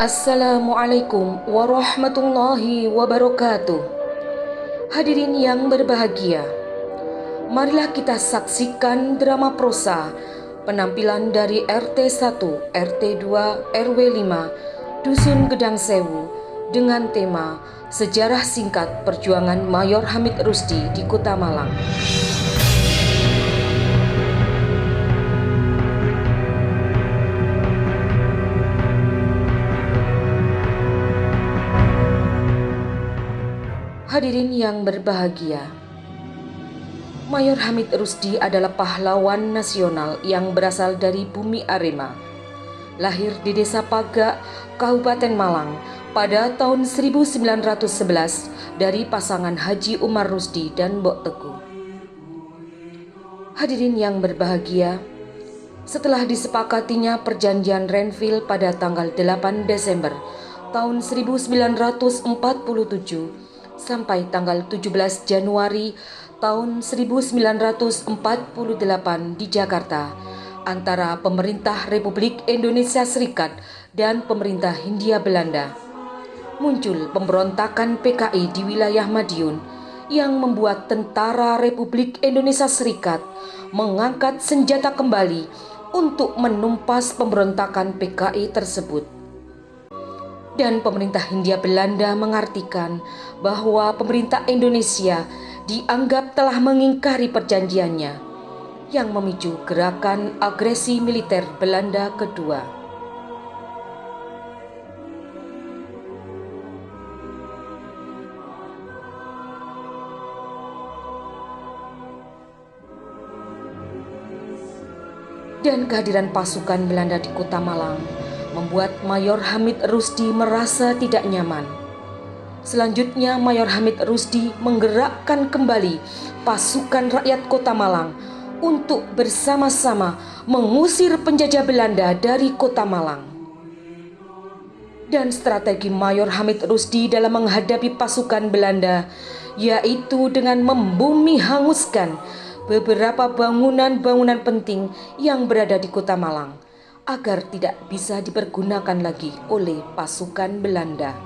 Assalamualaikum warahmatullahi wabarakatuh. Hadirin yang berbahagia, marilah kita saksikan drama prosa penampilan dari RT 1, RT 2, RW 5, Dusun Gedang Sewu dengan tema Sejarah Singkat Perjuangan Mayor Hamid Rusdi di Kota Malang. Hadirin yang berbahagia, Mayor Hamid Rusdi adalah pahlawan nasional yang berasal dari bumi Arema. Lahir di Desa Pagak, Kabupaten Malang pada tahun 1911 dari pasangan Haji Umar Rusdi dan Mbok Teguh. Hadirin yang berbahagia, setelah disepakatinya perjanjian Renville pada tanggal 8 Desember tahun 1947 sampai tanggal 17 Januari tahun 1948 di Jakarta antara pemerintah Republik Indonesia Serikat dan pemerintah Hindia Belanda, muncul pemberontakan PKI di wilayah Madiun yang membuat tentara Republik Indonesia Serikat mengangkat senjata kembali untuk menumpas pemberontakan PKI tersebut. Dan pemerintah Hindia Belanda mengartikan bahwa pemerintah Indonesia dianggap telah mengingkari perjanjiannya, yang memicu gerakan agresi militer Belanda kedua. Dan kehadiran pasukan Belanda di Kota Malang membuat Mayor Hamid Rusdi merasa tidak nyaman. Selanjutnya Mayor Hamid Rusdi menggerakkan kembali pasukan rakyat Kota Malang untuk bersama-sama mengusir penjajah Belanda dari Kota Malang. Dan strategi Mayor Hamid Rusdi dalam menghadapi pasukan Belanda yaitu dengan membumi hanguskan beberapa bangunan-bangunan penting yang berada di Kota Malang agar tidak bisa dipergunakan lagi oleh pasukan Belanda.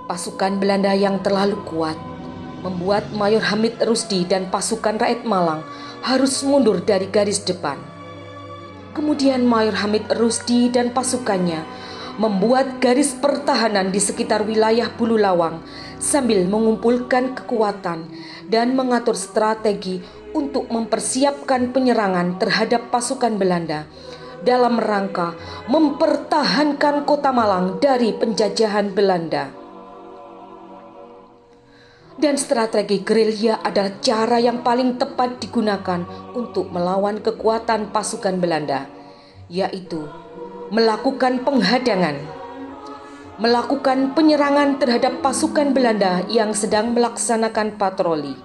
Pasukan Belanda yang terlalu kuat membuat Mayor Hamid Rusdi dan pasukan rakyat Malang harus mundur dari garis depan. Kemudian Mayor Hamid Rusdi dan pasukannya membuat garis pertahanan di sekitar wilayah Bululawang sambil mengumpulkan kekuatan dan mengatur strategi untuk mempersiapkan penyerangan terhadap pasukan Belanda dalam rangka mempertahankan Kota Malang dari penjajahan Belanda. Dan strategi gerilya adalah cara yang paling tepat digunakan untuk melawan kekuatan pasukan Belanda, yaitu melakukan penghadangan, melakukan penyerangan terhadap pasukan Belanda yang sedang melaksanakan patroli.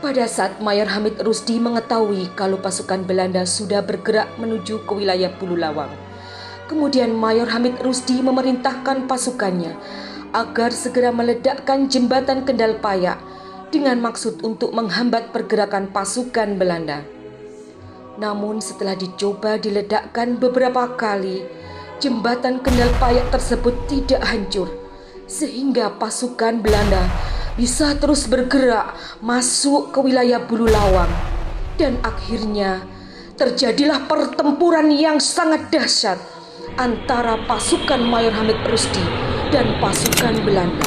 Pada saat Mayor Hamid Rusdi mengetahui kalau pasukan Belanda sudah bergerak menuju ke wilayah Bululawang, Kemudian Mayor Hamid Rusdi memerintahkan pasukannya agar segera meledakkan jembatan Kendal Payak dengan maksud untuk menghambat pergerakan pasukan Belanda. Namun setelah dicoba diledakkan beberapa kali, jembatan Kendal Payak tersebut tidak hancur, sehingga pasukan Belanda bisa terus bergerak masuk ke wilayah Bululawang. Dan akhirnya terjadilah pertempuran yang sangat dahsyat antara pasukan Mayor Hamid Rusdi dan pasukan Belanda.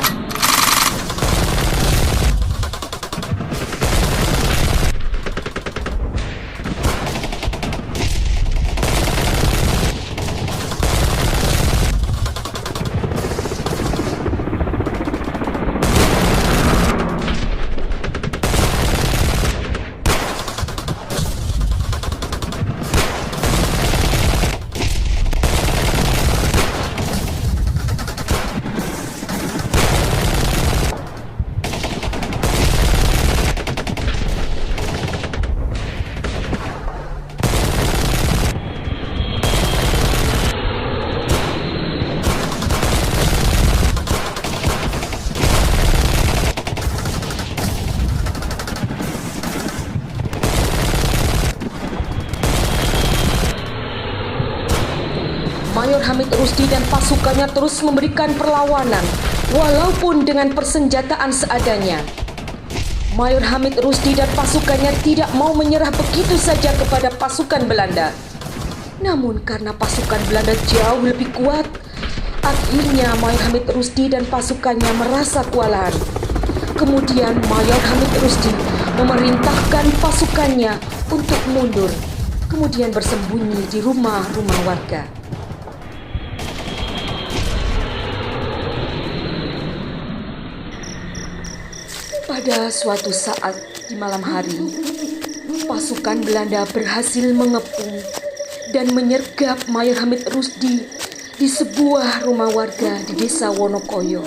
Mayor Hamid Rusdi dan pasukannya terus memberikan perlawanan, walaupun dengan persenjataan seadanya. Mayor Hamid Rusdi dan pasukannya tidak mau menyerah begitu saja kepada pasukan Belanda. Namun karena pasukan Belanda jauh lebih kuat, akhirnya Mayor Hamid Rusdi dan pasukannya merasa kewalahan. Kemudian Mayor Hamid Rusdi memerintahkan pasukannya untuk mundur, kemudian bersembunyi di rumah-rumah warga. Pada suatu saat di malam hari, pasukan Belanda berhasil mengepung dan menyergap Mayor Hamid Rusdi di sebuah rumah warga di desa Wonokoyo.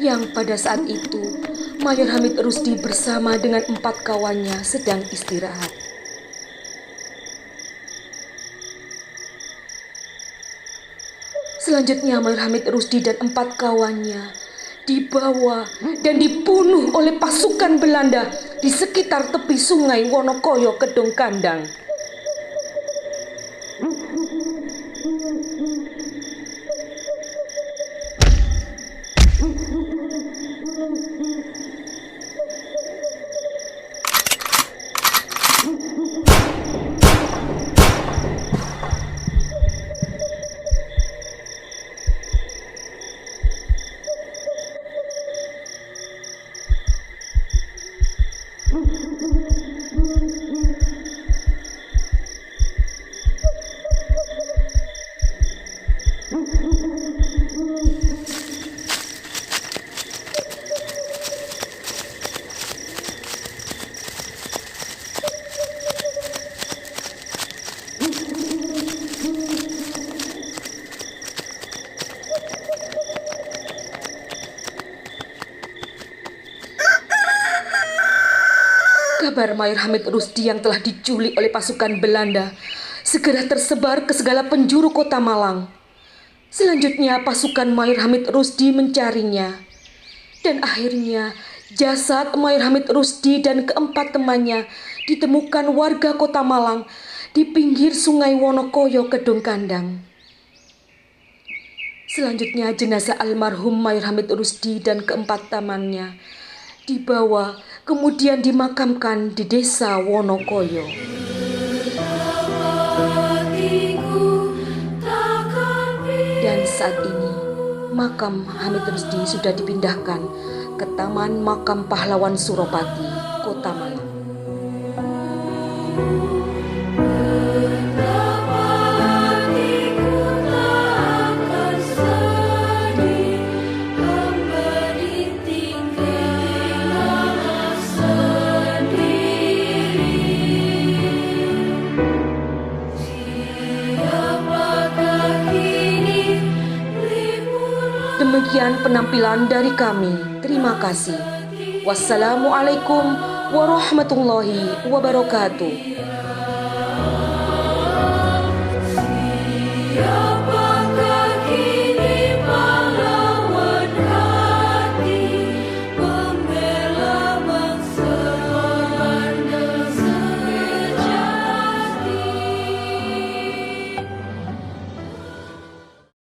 Yang pada saat itu, Mayor Hamid Rusdi bersama dengan 4 kawannya sedang istirahat. Selanjutnya Mayor Hamid Rusdi dan 4 kawannya dibawa dan dibunuh oleh pasukan Belanda di sekitar tepi sungai Wonokoyo Kedung Kandang. Kabar Mayor Hamid Rusdi yang telah diculik oleh pasukan Belanda segera tersebar ke segala penjuru kota Malang. Selanjutnya pasukan Mayor Hamid Rusdi mencarinya. Dan akhirnya jasad Mayor Hamid Rusdi dan keempat temannya ditemukan warga kota Malang di pinggir sungai Wonokoyo Kedung Kandang. Selanjutnya jenazah almarhum Mayor Hamid Rusdi dan keempat temannya dibawa kemudian dimakamkan di desa Wonokoyo. Dan saat ini makam Hamid Rusdi sudah dipindahkan ke Taman Makam Pahlawan Suropati, Kota Malang. Demikian penampilan dari kami. Terima kasih. Wassalamualaikum warahmatullahi wabarakatuh.